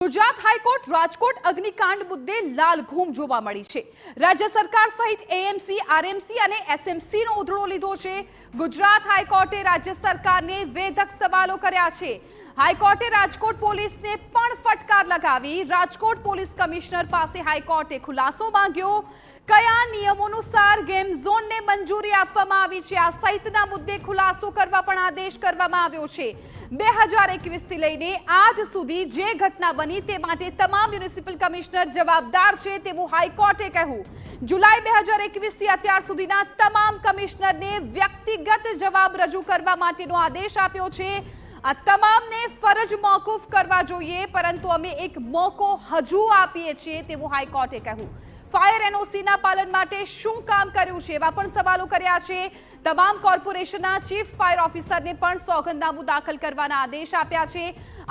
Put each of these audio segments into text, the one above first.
Gujarat high court Rajkot અગ્નિકાંડ મુદ્દે લાલઘૂમ જોવા મળી છે। રાજ્ય સરકાર સહિત એએમસી, આરએમસી અને એસએમસી નો ઉધડો લીધો છે। ગુજરાત હાઈકોર્ટે રાજ્ય સરકારને વેધક સવાલો કર્યા છે। હાઈકોર્ટે રાજકોટ પોલીસને પણ ફટકાર લગાવી। રાજકોટ પોલીસ કમિશનર પાસે હાઈકોર્ટે ખુલાસો માંગ્યો। કયા નિયમોનુસાર ગેમ ઝોનને મંજૂરી આપવામાં આવી છે આ સહિતના મુદ્દે ખુલાસો કરવા પણ આદેશ કરવામાં આવ્યો છે। 2021 થી લઈને આજ સુધી જે ઘટના બની તે માટે તમામ મ્યુનિસિપલ કમિશનર જવાબદાર છે તેવું હાઈકોર્ટે કહ્યું। જુલાઈ 2021 થી અત્યાર સુધીના તમામ કમિશનરને વ્યક્તિગત જવાબ રજૂ કરવા માટેનો આદેશ આપ્યો છે। આ તમામને ફરજ મોકૂફ કરવા જોઈએ, પરંતુ અમે એક મોકો હજુ આપીએ છીએ તેવું હાઈકોર્ટે કહ્યું। ફાયર એનઓસી ના પાલન માટે શું કામ કર્યું છે એવા પણ સવાલો કર્યા છે। તમામ કોર્પોરેશનના ચીફ ફાયર ઓફિસરને પણ સોગંદનામું દાખલ કરવાના આદેશ આપ્યા છે।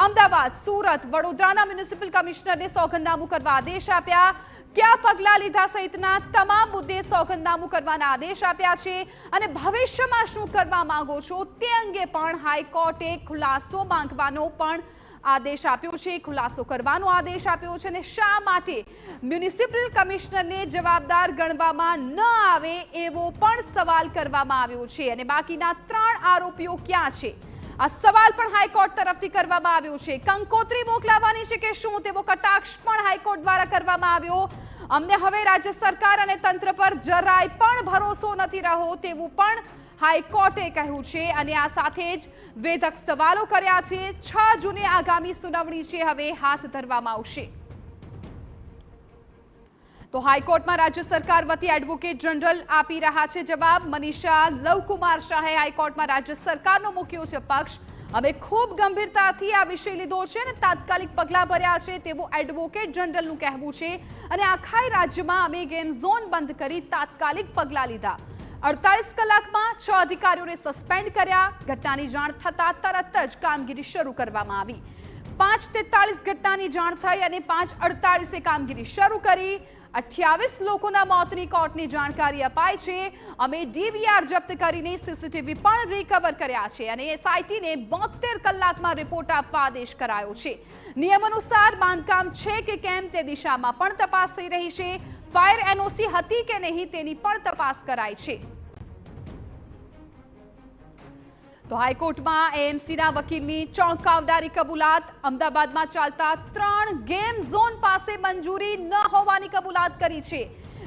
અમદાવાદ, સુરત, વડોદરાના મ્યુનિસિપલ કમિશનરને સોગંદનામું કરવા આદેશ આપ્યા। क्या पगला लीधा सहितना तमाम मुद्दे सोगंदनामું કરવાના આદેશ આપ્યા છે અને ભવિષ્યમાં શું કરવા માંગો છો તે અંગે પણ હાઈકોર્ટે ખુલાસો માંગવાનો પણ આદેશ આપ્યો છે। ખુલાસો કરવાનો આદેશ આપ્યો છે અને શા માટે મ્યુનિસિપલ કમિશનરને જવાબદાર ગણવામાં ન આવે એવો પણ સવાલ કરવામાં આવ્યો છે અને બાકીના 3 આરોપીઓ ક્યાં છે આ સવાલ પણ હાઈકોર્ટ તરફથી કરવામાં આવ્યો છે। કંકોત્રી મોકલાવાની છે કે શું તેવો કટાક્ષ પણ હાઈકોર્ટ દ્વારા કરવામાં આવ્યો। અમને હવે રાજ્ય સરકાર અને તંત્ર પર જરાય પણ ભરોસો નથી રહ્યો તેવું પણ હાઈકોર્ટે કહ્યું છે અને આ સાથે જ વેધક સવાલો કર્યા છે। 6 જૂને આગામી સુનાવણી છે હવે હાથ ધરવામાં આવશે। तो हाईकोर्ट में राज्य सरकार वती एडवोकेट जनरल आपी रहा है जवाब। मनीषा लवकुमार शाहे हाईकोर्ट में राज्य सरकार मूक्यो है पक्ष। अमे खूब गंभीरताथी आ विषय लीधो छे अने तात्कालिक पगला भर्या छे तेवुं एडवोकेट जनरलनुं कहेवुं छे अने आखाय राज्यमां अमे गेम झोन बंध करी तात्कालिक पगला लीधा। 48 कलाकमां 6 अधिकारीओने सस्पेन्ड कर्या। घटनानी जाण थता तरत ज कामगीरी शरू करवामां आवी। 5:43 घटनानी जाण थई अने 5:48 कामगीरी शरू करी। 28 लोकोना मौतनी कोर्टनी जानकारी अपाई छे। अमे डीवीआर जप्त करीने सीसीटीवी पण रिकवर कर्या छे अने एसआईटी ने 72 कलाकमां रिपोर्ट आपवा आदेश करायो छे। नियमानुसार बांधकाम छे के केम ते दिशामां पण तपास थई रही छे। फायर एनओसी हती के नहीं तेनी पण तपास कराई छे। तो हाईकोर्ट में एएमसी ना वकीलनी चौंकावदारी कबूलात। अमदावाद में चालता 3 गेम झोन पासे मंजूरी न होवानी कबूलात करी छे।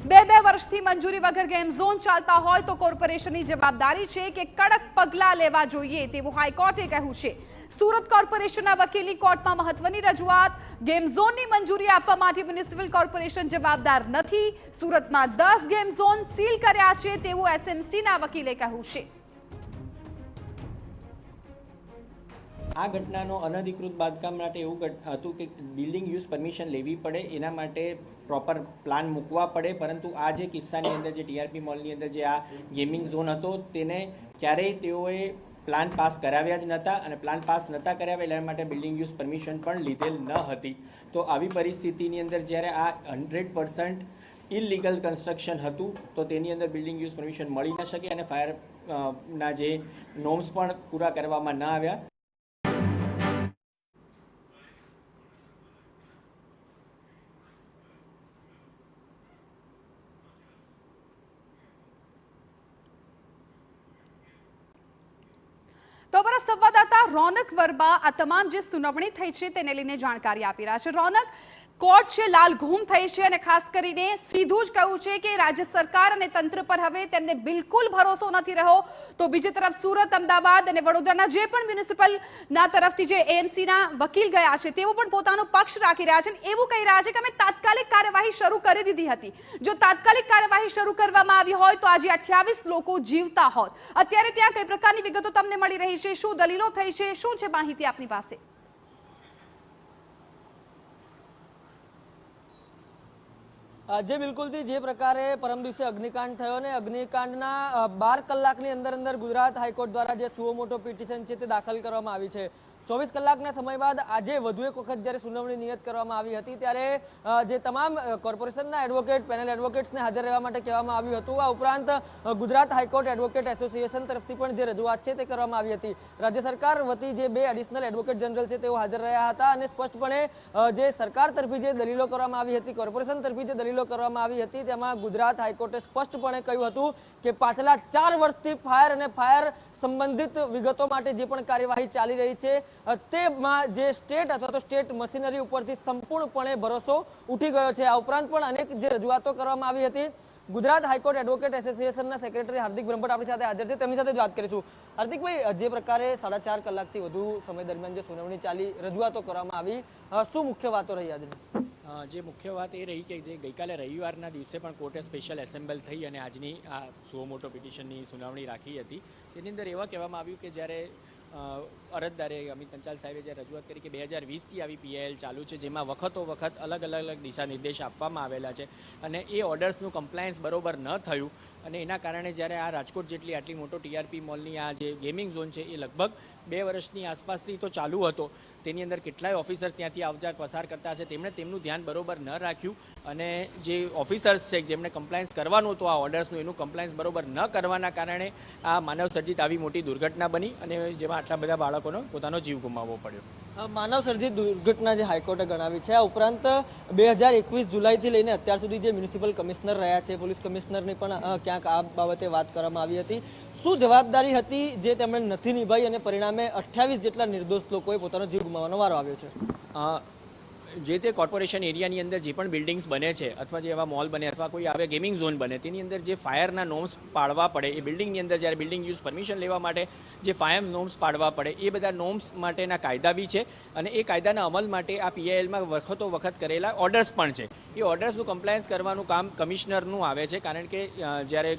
2 वर्षथी मंजूरी वगर गेम झोन चालता होय तो कोर्पोरेशननी जवाबदारी छे के कड़क पगला लेवा जोईए तेवुं हाईकोर्टे कह्युं छे। सूरत कोर्पोरेशनना वकीलनी कोर्टमां महत्वनी रजूआत। गेम झोननी मंजूरी आपवा माटे म्युनिसिपल कोर्पोरेशन जवाबदार नथी। सूरतमां 10 गेम झोन सील कर्या छे तेवुं एसएमसीना वकीले कह्युं छे। आ घटनाનો અનધિકૃત બાંધકામ માટે એવું હતું કે બિલ્ડિંગ યુઝ પરમિશન લેવી પડે, એના માટે પ્રોપર પ્લાન મૂકવા પડે, પરંતુ આ જે કિસ્સાની અંદર જે ટીઆરપી મોલની અંદર જે આ ગેમિંગ ઝોન હતો તેને ક્યારેય તેઓએ પ્લાન પાસ કરાવ્યા જ નહોતા અને પ્લાન પાસ નહોતા કરાવ્યા એના માટે બિલ્ડિંગ યુઝ પરમિશન પણ લીધેલ ન હતી। તો આવી પરિસ્થિતિની અંદર જ્યારે આ 100% ઇલીગલ કન્સ્ટ્રક્શન હતું તો તેની અંદર બિલ્ડિંગ યુઝ પરમિશન મળી ન શકે અને ફાયરના જે નોર્મ્સ પણ પૂરા કરવામાં ન આવ્યા। तो हमारा संवाददाता रौनक वर्मा आ तमाम जे सुनावणी थई छे तेने लईने जानकारी आपी रह्या छे। रौनक, कोर्ट छे लालघूम थई छे अने खास करीने सीधुं ज कह्युं छे के राज्य सरकार अने तंत्र पर हवे तेમને बिलकुल भरोसो नथी रह्यो। तो बीजी तरफ सूरत, अमदावाद अने वडोदराना जे पण म्युनिसिपल ना तरफथी जे एएमसी ना वकील गया छे तेओ पण पोतानो पक्ष राखी रह्या छे अने एवुं कही रह्या छे के अमे तात्कालिक कार्यवाही शरू करी दीधी हती। जो तात्कालिक कार्यवाही शरू करवामां आवी होय तो आज 28 लोको जीवता होत। अत्यारे त्यां कई प्रकारनी विगतो तमने मळी रही छे, शुं दलीलो थई छे, शुं छे माहिती आपनी पासे? जे बिल्कुल थी जे प्रकारे परम दिवसे अग्निकांड थयो ने अग्निकांडना 12 कलाकनी अंदर अंदर गुजरात हाईकोर्ट द्वारा जे सुओ मोटो पिटिशन छे ते दाखल करवामां आवी छे। 24 કલાકના સમય બાદ આજે વધુ એક વખત જ્યારે સુનાવણી નિયત કરવામાં આવી હતી ત્યારે જે તમામ કોર્પોરેશનના એડવોકેટ પેનલ એડવોકેટ્સને હાજર રહેવા માટે કહેવામાં આવ્યું હતું. આ ઉપરાંત ગુજરાત હાઈકોર્ટ એડવોકેટ એસોસિએશન તરફથી પણ જે રજૂઆત છે તે કરવામાં આવી હતી. રાજ્ય સરકાર વતી જે 2 એડિશનલ એડવોકેટ જનરલ છે તેઓ હાજર રહ્યા હતા અને સ્પષ્ટપણે જે સરકાર તરફી જે દલીલો કરવામાં આવી હતી, કોર્પોરેશન તરફી જે દલીલો કરવામાં આવી હતી, તેમાં ગુજરાત હાઈકોર્ટે સ્પષ્ટપણે કહ્યું હતું કે પાછલા 4 વર્ષથી ફાયર અને ફાયર સંબંધિત વિગતો માટે જે પણ કાર્યવાહી ચાલી રહી છે તેમાં જે સ્ટેટ અથવા તો સ્ટેટ મશીનરી ઉપરથી સંપૂર્ણપણે ભરોસો ઉઠી ગયો છે. આ ઉપરાંત પણ અનેક જે રજૂઆતો કરવામાં આવી હતી. ગુજરાત હાઈકોર્ટ એડવોકેટ એસોસિએશનના સેક્રેટરી હાર્દિક બ્રહ્મભટ્ટ આપણી સાથે હાજર છે, તેમની સાથે જ વાત કરીશું. હાર્દિકભાઈ, જે પ્રકારે 4.5 કલાકથી વધુ સમય દરમિયાન જે સુનાવણી ચાલી, રજૂઆતો કરવામાં આવી, શું મુખ્ય વાતો રહી આજની? જે મુખ્ય વાત એ રહી કે જે ગઈકાલે રવિવારના દિવસે પણ કોર્ટે સ્પેશિયલ એસેમ્બલ થઈ અને આજની આ સો મોટો પિટિશનની સુનાવણી રાખી હતી. તેની અંદર એવા કહેવામાં આવ્યું કે જ્યારે અરજદારે અમિત પંચાલ સાહેબે જ્યારે રજૂઆત કરી કે 2020થી આવી પીઆઈએલ ચાલુ છે, જેમાં વખતો વખત અલગ અલગ દિશા નિર્દેશ આપવામાં આવેલા છે અને એ ઓર્ડર્સનું કમ્પ્લાયન્સ બરોબર ન થયું અને એના કારણે જ્યારે આ રાજકોટ જેટલી આટલી મોટો ટીઆરપી મોલની આ જે ગેમિંગ ઝોન છે એ લગભગ 2 વર્ષની આસપાસથી તો ચાલુ હતો. તેની અંદર કેટલાય ઓફિસર્સ ત્યાંથી આવજાર પસાર કરતા છે, તેમણે તેમનું ધ્યાન બરોબર ન રાખ્યું અને જે ઓફિસર્સ છે જેમને કમ્પ્લાયન્સ કરવાનું હતું આ ઓર્ડર્સનું, એનું કમ્પ્લાયન્સ બરોબર ન કરવાના કારણે આ માનવ સર્જિત આવી મોટી દુર્ઘટના બની અને જેમાં આટલા બધા બાળકોનો પોતાનો જીવ ગુમાવવો પડ્યો. માનવ સર્જિત દુર્ઘટના જે હાઈકોર્ટે ગણાવી છે. આ ઉપરાંત 2021 જુલાઈથી લઈને અત્યાર સુધી જે મ્યુનિસિપલ કમિશનર રહ્યા છે, પોલીસ કમિશનરની પણ ક્યાંક આ બાબતે વાત કરવામાં આવી હતી. શું જવાબદારી હતી જે તેમણે નથી નિભાઈ અને પરિણામે 28 જેટલા નિર્દોષ લોકોએ પોતાનો જીવ ગુમાવવાનો વારો આવ્યો છે? જે તે કોર્પોરેશન એરિયાની અંદર જે પણ બિલ્ડિંગ્સ બને છે અથવા જે એવા મોલ બને અથવા કોઈ આવે ગેમિંગ ઝોન બને, તેની અંદર જે ફાયરના નોર્મ્સ પાડવા પડે, એ બિલ્ડિંગની અંદર જ્યારે બિલ્ડિંગ યુઝ પરમિશન લેવા માટે જે ફાયર નોર્મ્સ પાડવા પડે, એ બધા નોર્મ્સ માટેના કાયદા બી છે અને એ કાયદાના અમલ માટે આ પીઆઈએલમાં વખતો વખત કરેલા ઓર્ડર્સ પણ છે. એ ઓર્ડર્સનું કમ્પ્લાયન્સ કરવાનું કામ કમિશનરનું આવે છે, કારણ કે જ્યારે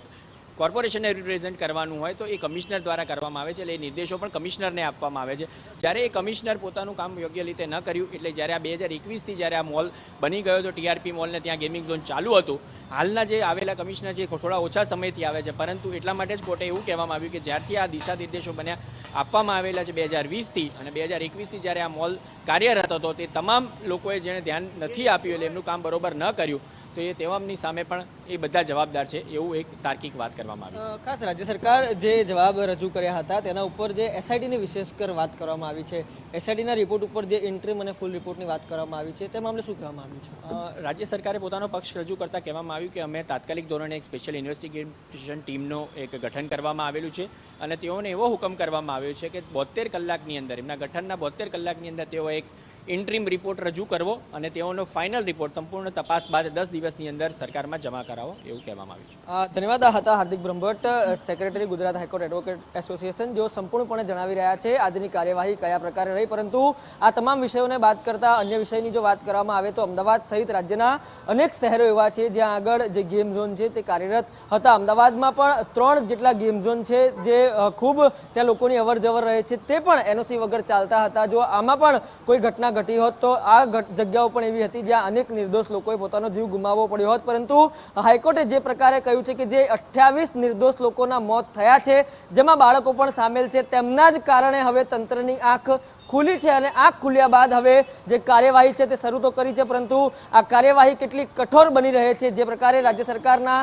કોર્પોરેશનને રિપ્રેઝેન્ટ કરવાનું હોય તો એ કમિશનર દ્વારા કરવામાં આવે છે, એટલે એ નિર્દેશો પણ કમિશનરને આપવામાં આવે છે. જ્યારે એ કમિશનર પોતાનું કામ યોગ્ય રીતે ન કર્યું, એટલે જ્યારે આ 2021થી જ્યારે આ મોલ બની ગયો હતો ટીઆરપી મોલને, ત્યાં ગેમિંગ ઝોન ચાલુ હતું, હાલના જે આવેલા કમિશનર છે થોડા ઓછા સમયથી આવે છે, પરંતુ એટલા માટે જ કોર્ટે એવું કહેવામાં આવ્યું કે જ્યારથી આ દિશા નિર્દેશો બન્યા આપવામાં આવેલા છે 2020થી અને 2021થી જ્યારે આ મોલ કાર્યરત હતો, તે તમામ લોકોએ જેણે ધ્યાન નથી આપ્યું એટલે એમનું કામ બરોબર ન કર્યું, તો એ તમામની સામે પણ એ બધા જવાબદાર છે એવું એક તાર્કિક વાત કરવામાં આવી. ખાસ રાજ્ય સરકાર જે જવાબ રજૂ કર્યા હતા તેના ઉપર જે એસઆઈટીની વિશેષકર વાત કરવામાં આવી છે, એસઆઈટીના રિપોર્ટ ઉપર જે ઇન્ટ્રીમ અને ફૂલ રિપોર્ટની વાત કરવામાં આવી છે, તે મામલે શું કહેવામાં આવ્યું છે? રાજ્ય સરકારે પોતાનો પક્ષ રજૂ કરતાં કહેવામાં આવ્યું કે અમે તાત્કાલિક ધોરણે એક સ્પેશિયલ ઇન્વેસ્ટિગેશન ટીમનો એક ગઠન કરવામાં આવેલું છે અને તેઓને એવો હુકમ કરવામાં આવ્યો છે કે 72 કલાકની અંદર, એમના ગઠનના 72 કલાકની અંદર તેઓ એક ઇન્ટ્રીમ રિપોર્ટ રજૂ કરવો અને તેઓનો ફાઇનલ રિપોર્ટ સંપૂર્ણ તપાસ બાદ 10 દિવસની અંદર સરકારમાં જમા કરાવો એવું કહેવામાં આવ્યું છે. ધન્યવાદ. હતા Hardik Brahmbhatt, secretary Gujarat high court advocate association, જેઓ સંપૂર્ણપણે જણાવી રહ્યા છે આજની કાર્યવાહી કયા પ્રકારે રહી. પરંતુ આ તમામ વિષયોને બાદ કરતા અન્ય વિષયની જો વાત કરવામાં આવે તો અમદાવાદ સહિત રાજ્યના અનેક શહેરો એવા છે જ્યાં આગળ જે ગેમ ઝોન છે તે કાર્યરત હતા. અમદાવાદમાં પણ 3 જેટલા ગેમ ઝોન છે જે ખૂબ ત્યાં લોકોની અવર જવર રહે છે, તે પણ એનઓસી વગર ચાલતા હતા. જો આમાં પણ કોઈ ઘટના ઘટી હોત તો આ જગ્યાઓ પણ એવી હતી જ્યાં અનેક નિર્દોષ લોકોએ પોતાનો જીવ ગુમાવવો પડ્યો હોત. પરંતુ હાઈકોર્ટે જે પ્રકારે કહ્યું છે કે જે 28 નિર્દોષ લોકોના મોત થયા છે, જેમાં બાળકો પણ સામેલ છે, તેમના જ કારણે હવે તંત્રની આંખ ખુલી છે અને આંખ ખુલ્યા બાદ હવે જે કાર્યવાહી છે તે શરૂ તો કરી છે, પરંતુ આ કાર્યવાહી કેટલી કઠોર બની રહે છે, જે પ્રકારે રાજ્ય સરકારના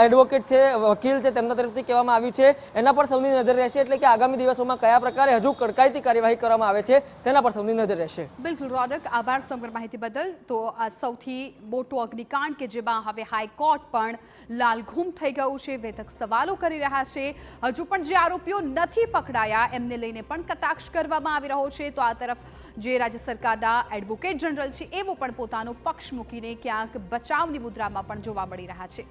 એડવોકેટ છે, વકીલ છે, તેમના તરફથી કહેવામાં આવ્યું છે, એના પર સૌની નજર રહેશે. એટલે કે આગામી દિવસોમાં કયા પ્રકારે હજુ કડકાઈથી કાર્યવાહી કરવામાં આવે છે તેના પર સૌની નજર રહેશે. બિલકુલ રોનક, આભાર સમગ્ર માહિતી બદલ. તો આ સૌથી મોટો અગ્નિકાંડ કે જેમાં હવે હાઈકોર્ટ પણ લાલઘૂમ થઈ ગયું છે, વેધક સવાલો કરી રહ્યા છે. હજુ પણ જે આરોપીઓ નથી પકડાયા એમને લઈને પણ કટાક્ષ કરવામાં આવી રહ્યો છે. તો આ તરફ જે રાજ્ય સરકારના એડવોકેટ જનરલ છે એવો પણ પોતાનો પક્ષ મૂકીને ક્યાંક બચાવની મુદ્રામાં પણ જોવા મળી રહ્યા છે.